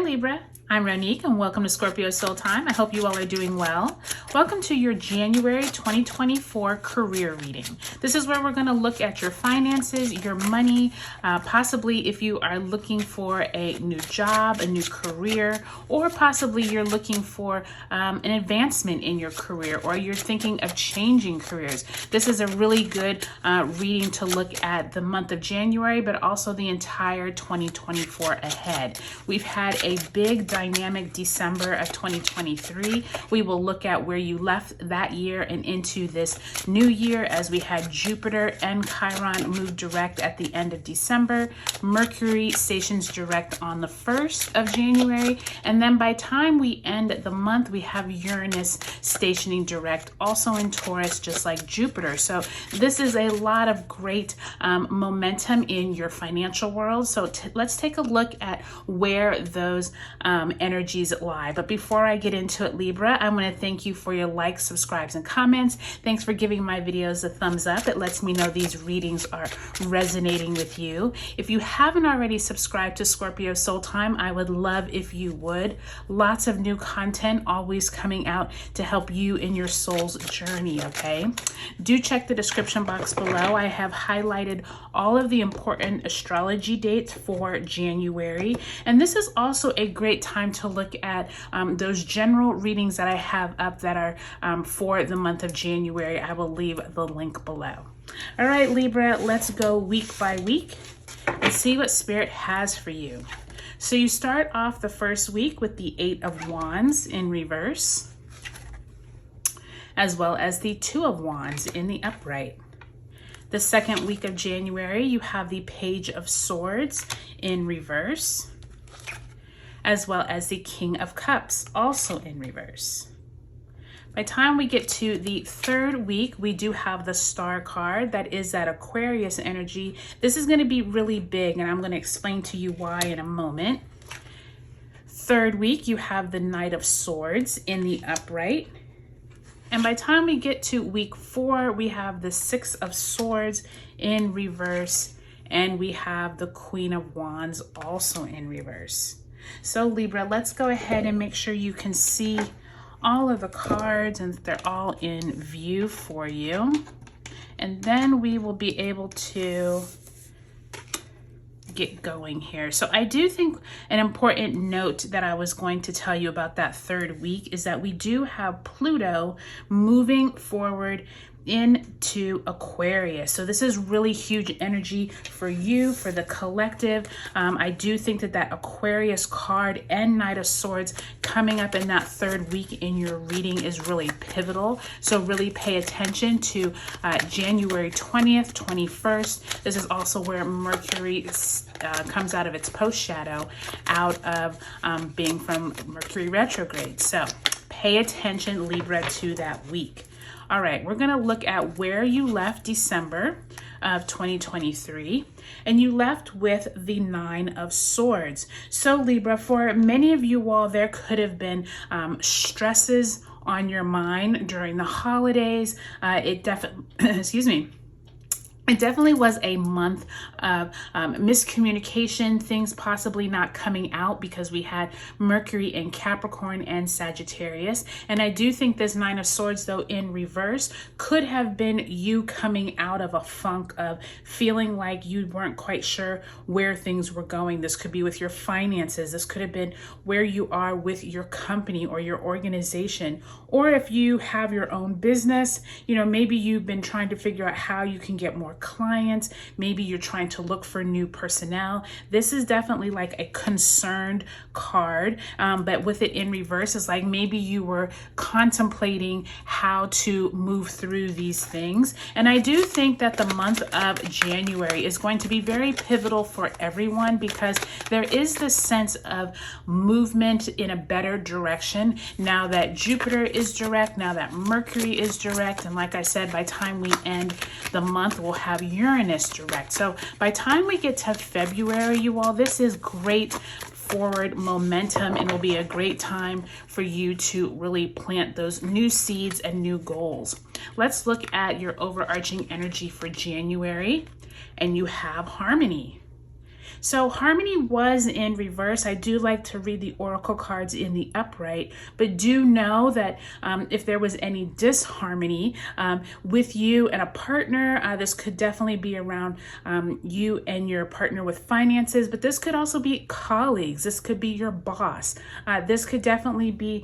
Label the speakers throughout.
Speaker 1: Libra, I'm Ronique and welcome to Scorpio Soul Time. I hope you all are doing well. Welcome to your January 2024 career reading. This is where we're going to look at your finances, your money, possibly if you are looking for a new job, a new career, or possibly you're looking for an advancement in your career, or you're thinking of changing careers. This is a really good reading to look at the month of January, but also the entire 2024 ahead. We've had a big dynamic December of 2023. We will look at where you left that year and into this new year, as we had Jupiter and Chiron move direct at the end of December. Mercury stations direct on the 1st of January. And then by time we end the month, we have Uranus stationing direct also in Taurus, just like Jupiter. So this is a lot of great momentum in your financial world. So let's take a look at where those energies lie. But before I get into it, Libra, I want to thank you for your likes, subscribes, and comments. Thanks for giving my videos a thumbs up. It lets me know these readings are resonating with you. If you haven't already subscribed to Scorpio Soul Time, I would love if you would. Lots of new content always coming out to help you in your soul's journey, okay? Do check the description box below. I have highlighted all of the important astrology dates for January. And this is also a great time to look at those general readings that I have up that are for the month of January. I will leave the link below. All right, Libra, let's go week by week and see what Spirit has for you. So you start off the first week with the 8 of Wands in reverse, as well as the 2 of Wands in the upright. The second week of January, you have the Page of Swords in reverse, as well as the King of Cups also in reverse. By the time we get to the third week, we do have the Star card. That is that Aquarius energy. This is going to be really big, and I'm going to explain to you why in a moment. Third week, you have the Knight of Swords in the upright. And by the time we get to week 4, we have the 6 of Swords in reverse, and we have the Queen of Wands also in reverse. So Libra, let's go ahead and make sure you can see all of the cards and they're all in view for you. And then we will be able to get going here. So I do think an important note that I was going to tell you about that third week is that we do have Pluto moving forward into Aquarius. So this is really huge energy for you, for the collective. I do think that that Aquarius card and Knight of Swords coming up in that third week in your reading is really pivotal. So really pay attention to January 20th, 21st. This is also where Mercury comes out of its post shadow, out of being from Mercury retrograde. So pay attention, Libra, to that week. All right, we're going to look at where you left December of 2023, and you left with the 9 of Swords. So Libra, for many of you all, there could have been stresses on your mind during the holidays. It definitely, excuse me. It definitely was a month of miscommunication, things possibly not coming out because we had Mercury in Capricorn and Sagittarius. And I do think this 9 of Swords, though, in reverse, could have been you coming out of a funk of feeling like you weren't quite sure where things were going. This could be with your finances. This could have been where you are with your company or your organization. Or if you have your own business, you know, maybe you've been trying to figure out how you can get more clients. Maybe you're trying to look for new personnel. This is definitely like a concerned card, but with it in reverse, it's like maybe you were contemplating how to move through these things. And I do think that the month of January is going to be very pivotal for everyone because there is this sense of movement in a better direction now that Jupiter is direct, now that Mercury is direct. And like I said, by the time we end the month, we'll have Uranus direct. So by the time we get to February, you all, this is great forward momentum, and it'll be a great time for you to really plant those new seeds and new goals. Let's look at your overarching energy for January, and you have harmony. So harmony was in reverse. I do like to read the oracle cards in the upright, but do know that if there was any disharmony with you and a partner, this could definitely be around you and your partner with finances, but this could also be colleagues. This could be your boss. This could definitely be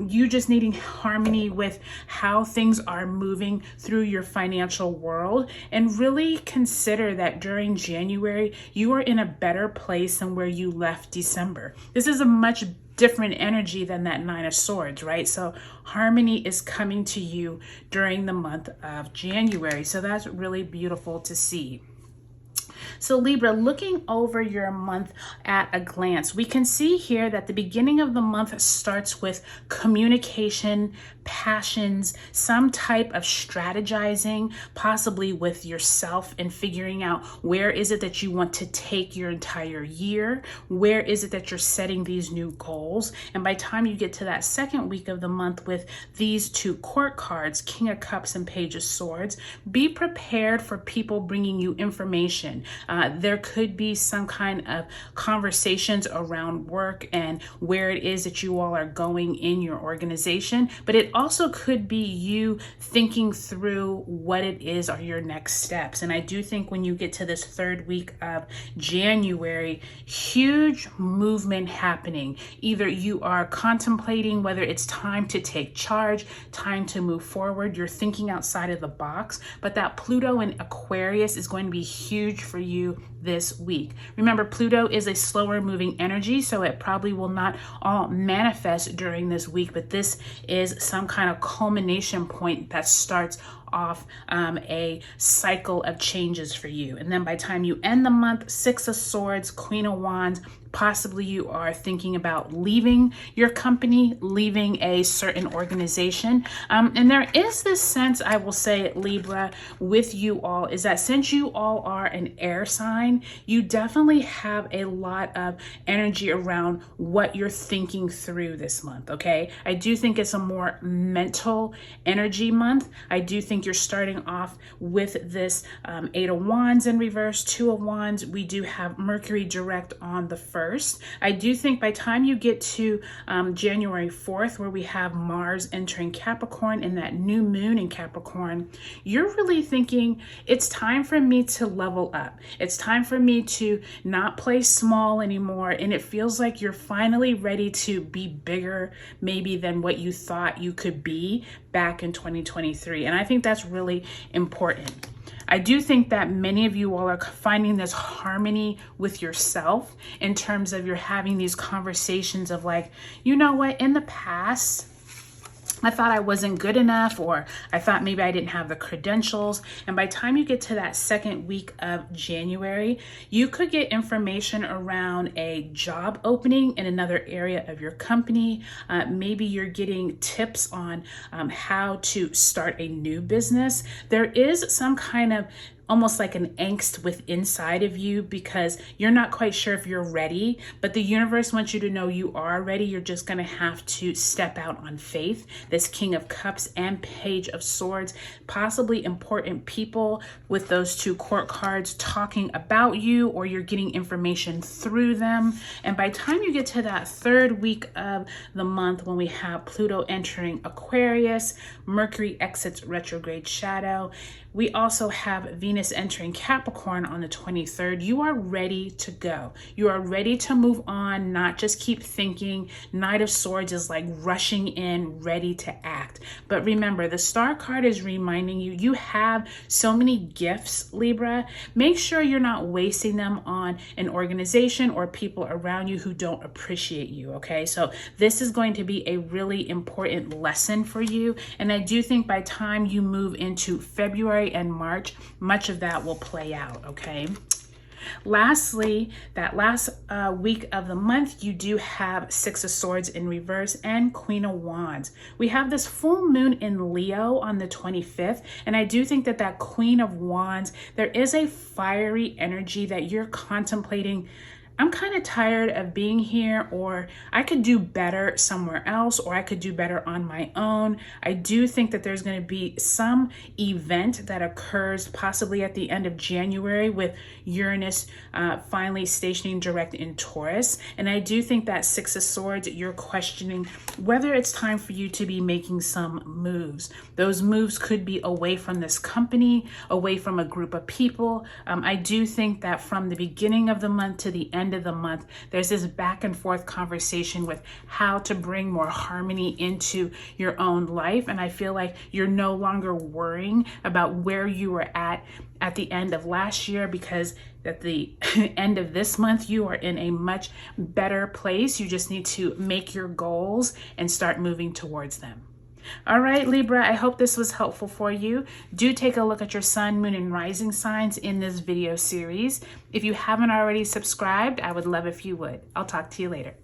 Speaker 1: you just needing harmony with how things are moving through your financial world. And really consider that during January, you are in a better place than where you left December. This is a much different energy than that Nine of Swords, right? So harmony is coming to you during the month of January. So that's really beautiful to see. So Libra, looking over your month at a glance, we can see here that the beginning of the month starts with communication, passions, some type of strategizing, possibly with yourself and figuring out where is it that you want to take your entire year? Where is it that you're setting these new goals? And by the time you get to that second week of the month with these two court cards, King of Cups and Page of Swords, be prepared for people bringing you information. There could be some kind of conversations around work and where it is that you all are going in your organization, but it also could be you thinking through what it is are your next steps. And I do think when you get to this third week of January, huge movement happening. Either you are contemplating whether it's time to take charge, time to move forward, you're thinking outside of the box, but that Pluto in Aquarius is going to be huge for you this week. Remember, Pluto is a slower moving energy, so it probably will not all manifest during this week, but this is some kind of culmination point that starts off a cycle of changes for you. And then by the time you end the month, Six of Swords, Queen of Wands, possibly you are thinking about leaving your company, leaving a certain organization. And there is this sense, I will say, Libra, with you all, is that since you all are an air sign, you definitely have a lot of energy around what you're thinking through this month, okay? I do think it's a more mental energy month. I do think you're starting off with this Eight of Wands in reverse, Two of Wands. We do have Mercury direct on the 1st. I do think by the time you get to January 4th, where we have Mars entering Capricorn and that new moon in Capricorn, you're really thinking it's time for me to level up. It's time for me to not play small anymore. And it feels like you're finally ready to be bigger maybe than what you thought you could be back in 2023. And I think that's really important. I do think that many of you all are finding this harmony with yourself in terms of you're having these conversations of like, you know what, in the past, I thought I wasn't good enough, or I thought maybe I didn't have the credentials. And by the time you get to that second week of January, you could get information around a job opening in another area of your company. Maybe you're getting tips on how to start a new business. There is some kind of almost like an angst with inside of you because you're not quite sure if you're ready, but the universe wants you to know you are ready. You're just going to have to step out on faith. This King of Cups and Page of Swords, possibly important people with those two court cards talking about you, or you're getting information through them. And by the time you get to that third week of the month, when we have Pluto entering Aquarius, Mercury exits retrograde shadow, we also have Venus entering Capricorn on the 23rd. You are ready to go. You are ready to move on, not just keep thinking. Knight of Swords is like rushing in, ready to act. But remember, the Star card is reminding you, you have so many gifts, Libra. Make sure you're not wasting them on an organization or people around you who don't appreciate you, okay? So this is going to be a really important lesson for you. And I do think by the time you move into February and March, much of that will play out, okay? Lastly, that last week of the month, you do have Six of Swords in reverse and Queen of Wands. We have this full moon in Leo on the 25th, and I do think that that Queen of Wands, there is a fiery energy that you're contemplating I'm kind of tired of being here, or I could do better somewhere else, or I could do better on my own. I do think that there's going to be some event that occurs possibly at the end of January with Uranus finally stationing direct in Taurus. And I do think that Six of Swords, you're questioning whether it's time for you to be making some moves. Those moves could be away from this company, away from a group of people. I do think that from the beginning of the month to the end of the month, there's this back and forth conversation with how to bring more harmony into your own life. And I feel like you're no longer worrying about where you were at the end of last year, because at the end of this month, you are in a much better place. You just need to make your goals and start moving towards them. All right, Libra, I hope this was helpful for you. Do take a look at your sun, moon, and rising signs in this video series. If you haven't already subscribed, I would love if you would. I'll talk to you later.